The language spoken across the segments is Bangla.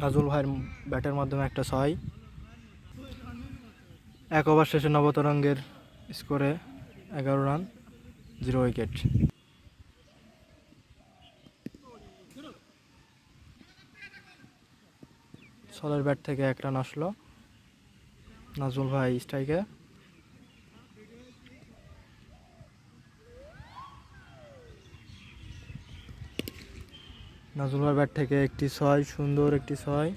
নাজুল ভাইয়ের ব্যাটের মাধ্যমে একটা 6। এক ওভার শেষে নবতরঙ্গের স্কোরে 11 রান, 0 উইকেট। সলের ব্যাট থেকে 1 রান আসলো। নাজুল ভাই স্ট্রাইকে। নাজুল ভাইয়ের ব্যাট থেকে একটি 6, সুন্দর একটি 6।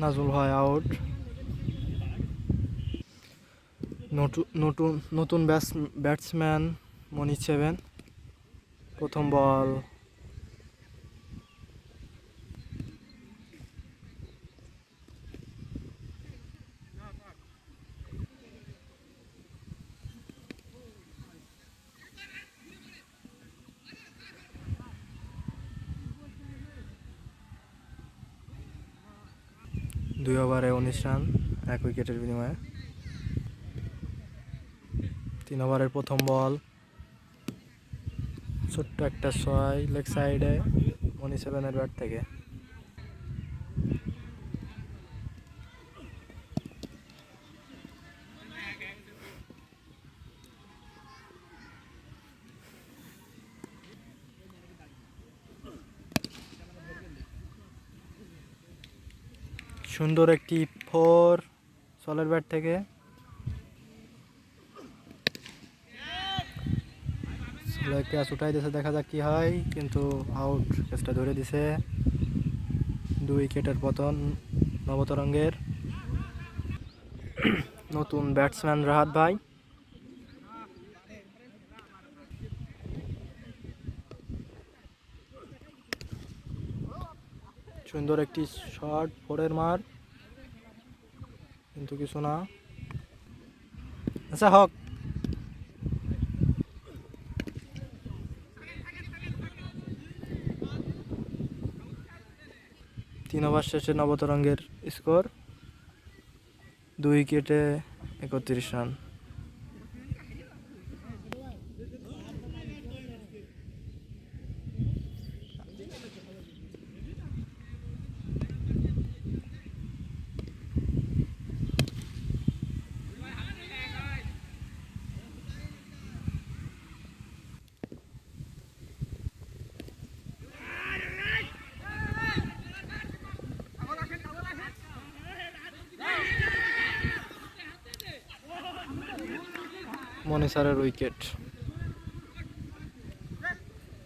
নাজুল ভাই আউট। নতুন ব্যাটসম্যান মনির 7। প্রথম বল। দুই ওভারে 19 রান, 1 উইকেটের বিনিময়ে। 3 ওভারের প্রথম বল। ছোট্ট একটা 6 লেগ সাইডে মনি 7-এর ব্যাট থেকে। সুন্দর একটি 4 সলের ব্যাট থেকে। ক্যাচ উঠাই দিয়েছে, দেখা যাক কি হয়, কিন্তু আউট। ক্যাচটা ধরে দিছে। 2 উইকেটের পতন নবতরঙ্গের। নতুন ব্যাটসম্যান রাহাত ভাই। সুন্দর একটি শট, 4-এর মার, কিন্তু কিছু না। আচ্ছা হক। তিন ওভার শেষে নবতরঙ্গের স্কোর 2 উইকেটে 31 রান। মনিসারের উইকেট।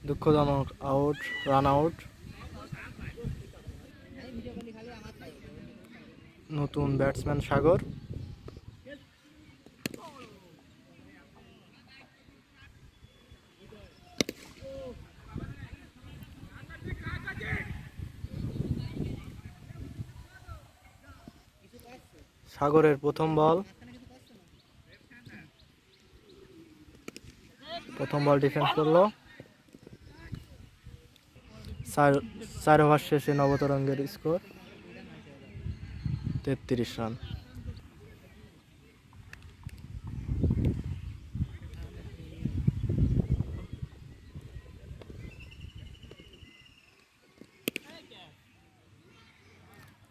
দুঃখজনক আউট, রান আউট। নতুন ব্যাটসম্যান সাগর। সাগরের প্রথম বল। ডিফেন্স করলো। 4 ওভার শেষে নবতরঙ্গের স্কোর 33 রান।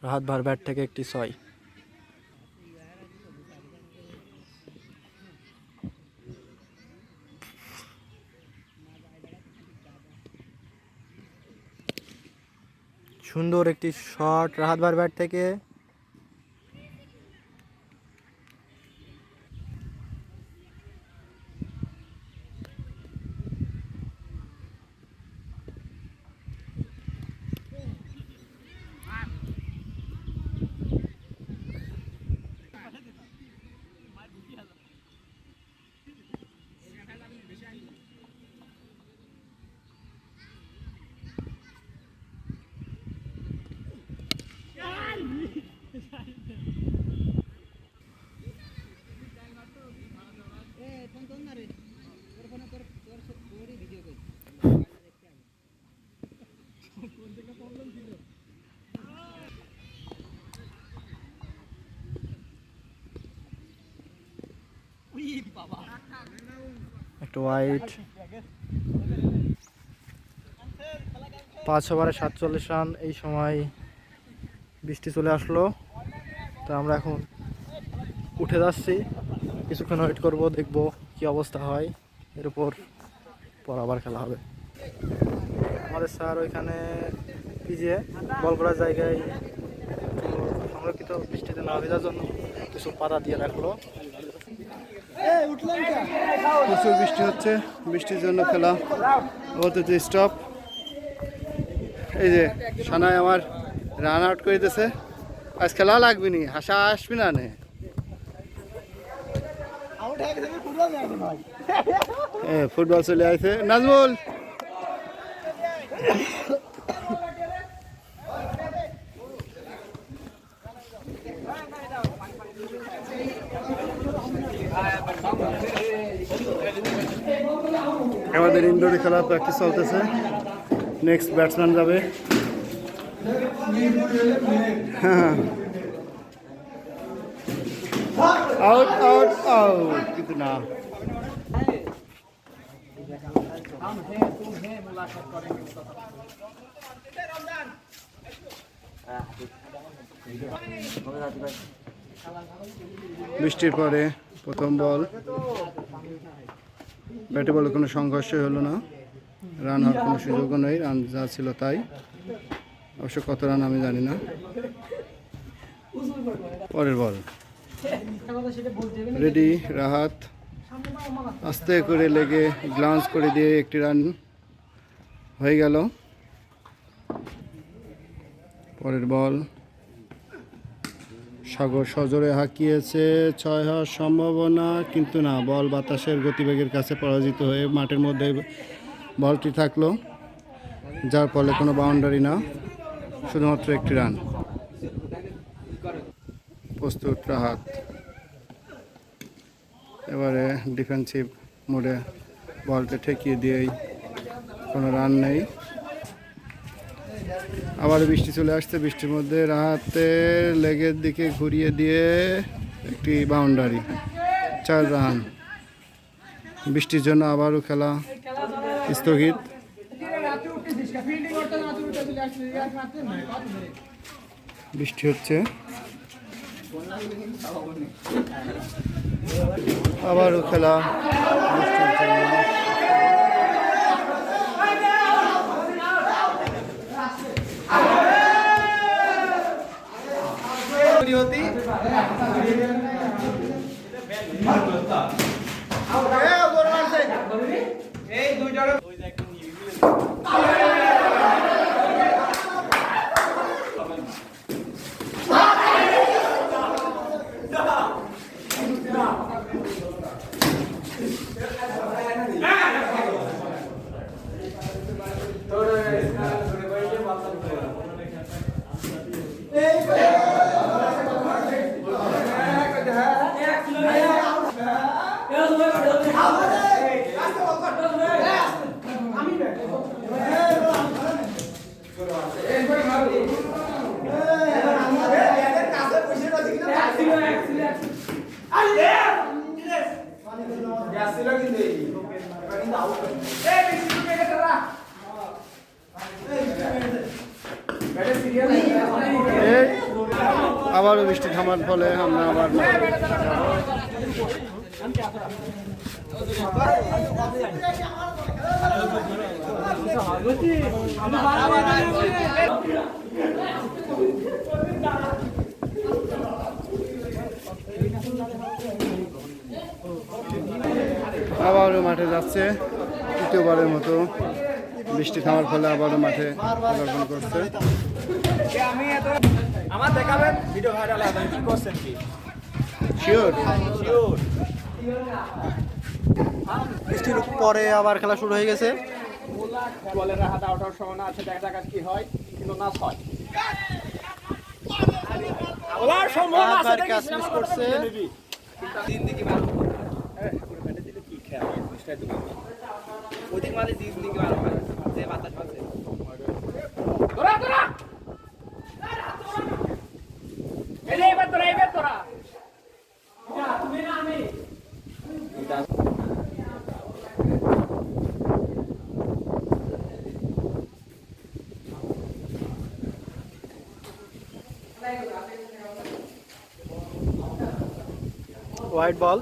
রাহাত ভার ব্যাট থেকে একটি 6। সুন্দর একটি শট রাহাত ভার ব্যাট থেকে। একটা হোয়াইট। 5 ওভারে 47 রান। এই সময় বৃষ্টি চলে আসলো, তো আমরা এখন উঠে যাচ্ছি, কিছুক্ষণ ওয়েট করব, দেখব কি অবস্থা হয়, এর উপর পর আবার খেলা হবে। আমাদের স্যার ওইখানে পিজে বল করার জায়গায় সংরক্ষিত বৃষ্টিতে না ভেজার জন্য কিছু পাতা দিয়ে রাখলো। প্রচুর বৃষ্টি হচ্ছে, বৃষ্টির জন্য খেলা বলতে স্টপ। এই যে সানাই আমার রান আউট করে দিতেছে, আজ খেলা লাগবে নি, হাসা আসবি না নে। ফুটবল চলে আসছে নাজমুল। আমাদের ইনডোরে খেলা প্র্যাকটিস চলতেছে, নেক্সট ব্যাটসম্যান যাবে। আউট আউট আউট, কিন্তু না। বৃষ্টির পরে প্রথম বল, ব্যাটে বলে কোনো সংঘর্ষ হলো না, রান হওয়ার কোনো সুযোগও নেই, রান যা ছিল তাই। অবশ্য কত রান আমি জানি না। পরের বল রেডি, রাহাত আস্তে করে লেগে গ্লান্স করে দিয়ে একটি রান হয়ে গেল। পরের বল সাগর সজোরে হাঁকিয়েছে, 6 হওয়ার সম্ভাবনা, কিন্তু না, বল বাতাসের গতিবেগের কাছে পরাজিত হয়ে মাঠের মধ্যে বলটি থাকলো, যার ফলে কোনো বাউন্ডারি না, শুধুমাত্র একটি রান। প্রস্তুত রাহাত, এবারে ডিফেন্সিভ মোডে বলটা ঠেকিয়ে দিয়েই কোনো রান নেই। আবার বৃষ্টি চলে আসছে, বৃষ্টির মধ্যে রাহাতের লেগের দিকে ঘুরিয়ে দিয়ে একটি বাউন্ডারি, 4 রান। বৃষ্টির জন্য আবারও খেলা স্থগিত। বৃষ্টি হচ্ছে, আবারও খেলা বৃষ্টির জন্য। আবারও বৃষ্টি থামার ফলে আমরা আবার আবারও মাঠে যাচ্ছে, তৃতীয়বারের মতো বৃষ্টি থামার ফলে আবারও মাঠে পদার্পণ করছে। আমার দেখাবেন ভিডিও ভাইরাল হবে, কি করছেন কি? Sure sure. বৃষ্টির পরে আবার খেলা শুরু হয়ে গেছে। বলের হাত আউট হওয়ার সম্ভাবনা আছে, দেখা যাক কি হয়, কিন্তু না হয়। বলার সম্ভাবনা আছে, আবার ক্যাচ মিস করছে। তিন দিকে মারো। আরে ঠাকুরের ব্যাটে দিলে কি খেলা হয়, মিস্টার দুটো। ওদিক মারলে তিন দিকে মারো, যে বাতাস আছে। ধরা ধরা। এবার তোরা। তুমি না আমি। White ball.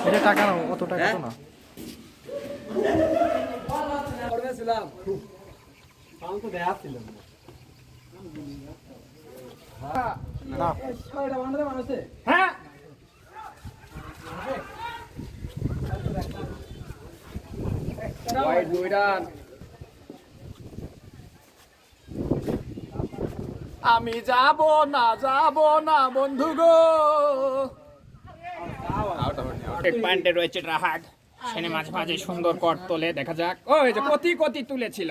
এটা টাকা নাও, অত টাকা তো না। হ্যাঁ হোয়াইট 2 রান। আমি যাব না বন্ধু গো। পয়েন্টে রয়েছে রাহাত, সেনে মাঝে মাঝে সুন্দর কট তোলে, দেখা যাক। ও এই যে কতি তুলেছিল,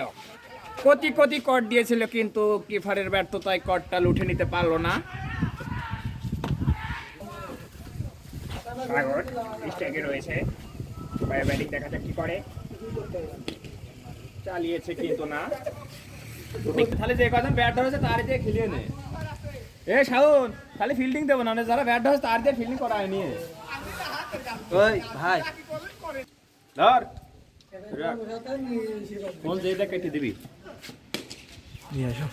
কতি কট দিয়েছিল, কিন্তু কিপারের ব্যর্থতায় কটটা লুঠে নিতে পারলো না। সাগর স্ট্রাইকে রয়েছে, ব্যাটিং দেখা যাক কি করে। চালিয়েছে কিন্তু না। তাহলে যে কজন ব্যাট ধরেছে তার দিয়ে খেলিয়ে নে। এ শাওন, খালি ফিল্ডিং দেবো না, যারা ব্যাট ধরেছে তার দিয়ে ফিল্ডিং করা হয়নি। ওই ভাই ধর কোন যেটা কেটে দিবি। নিয়ে আসো।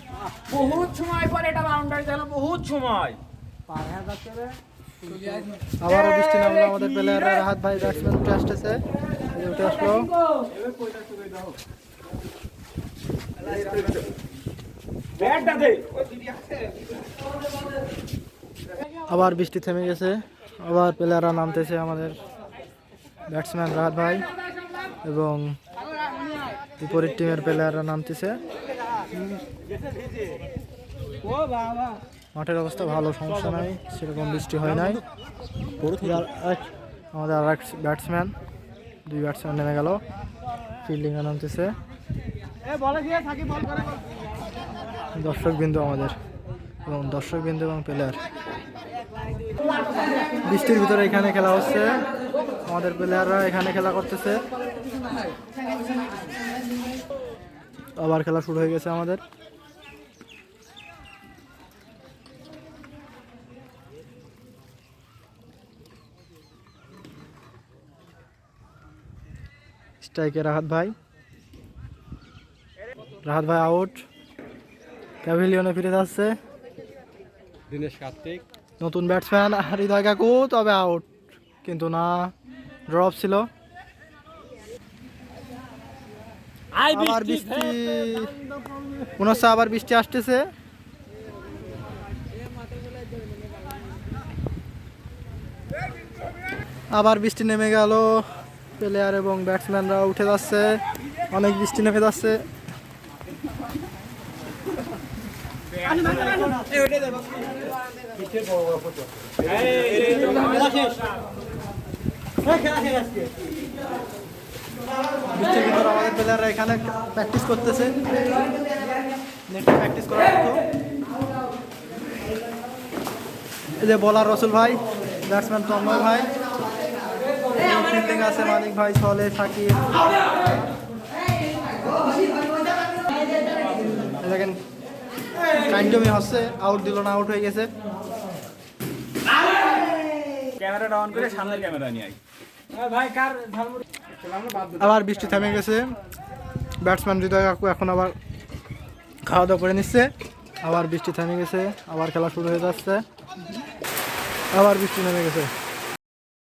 বহুত সময় পরে এটা বাউন্ডারি গেল, বহুত সময়। আবারও বৃষ্টি নামলো, আমাদের প্লেয়ার রাহাত ভাই ব্যাটসম্যান উঠে আসতেছে, উঠে আসলো। ব্যাটটা দে। আবার বৃষ্টি থেমে গেছে, আবার প্লেয়াররা নামতেছে, আমাদের ব্যাটসম্যান রাহাত ভাই এবং বিপরীত টিমের প্লেয়াররা নামতেছে। মাঠের অবস্থা ভালো, সমস্যা নাই, সেরকম বৃষ্টি হয় নাই। আমাদের আর এক ব্যাটসম্যান, 2 ব্যাটসম্যান নেমে গেল, ফিল্ডিংয়ে নামতেছে। দর্শকবৃন্দ আমাদের এবং দর্শকবৃন্দ এবং প্লেয়ার, বৃষ্টির ভিতরে এখানে খেলা হচ্ছে, আমাদের প্লেয়াররা এখানে খেলা করতেছে। আবার খেলা শুরু হয়ে গেছে আমাদের। স্ট্রাইকে রাহাত ভাই আউট। প্যাভিলিয়নে ফিরে যাচ্ছে দিনেশ কার্তিক, নতুন ব্যাটসম্যান হৃদয় কাকু, তবে আউট কিন্তু না, ড্রপ ছিল। আবার বৃষ্টি মনে হচ্ছে, আবার বৃষ্টি আসতেছে। আবার বৃষ্টি নেমে গেল, প্লেয়ার এবং ব্যাটসম্যানরা উঠে যাচ্ছে, অনেক বৃষ্টি নেমে যাচ্ছে। বৃষ্টির ভিতরে আমাদের প্লেয়াররা এখানে প্র্যাকটিস করতেছে, নেটে প্র্যাকটিস করার মতো। এই যে বলার রসুল ভাই, ব্যাটসম্যান তন্ময় ভাই, ফিল্ডিং আছে মানিক ভাই, ছলে সাকিব। দেখেন কাইন্ডমি হচ্ছে, আউট দিল না, আউট হয়ে গেছে। ক্যামেরাটা অন করে সামনের ক্যামেরা নিয়ে আই। আবার বৃষ্টি থেমে গেছে, ব্যাটসম্যান হৃদয় কাকু এখন আবার খাওয়া দাওয়া করে নিচ্ছে। আবার বৃষ্টি থেমে গেছে, আবার খেলা শুরু হয়ে যাচ্ছে, আবার বৃষ্টি নেমে গেছে।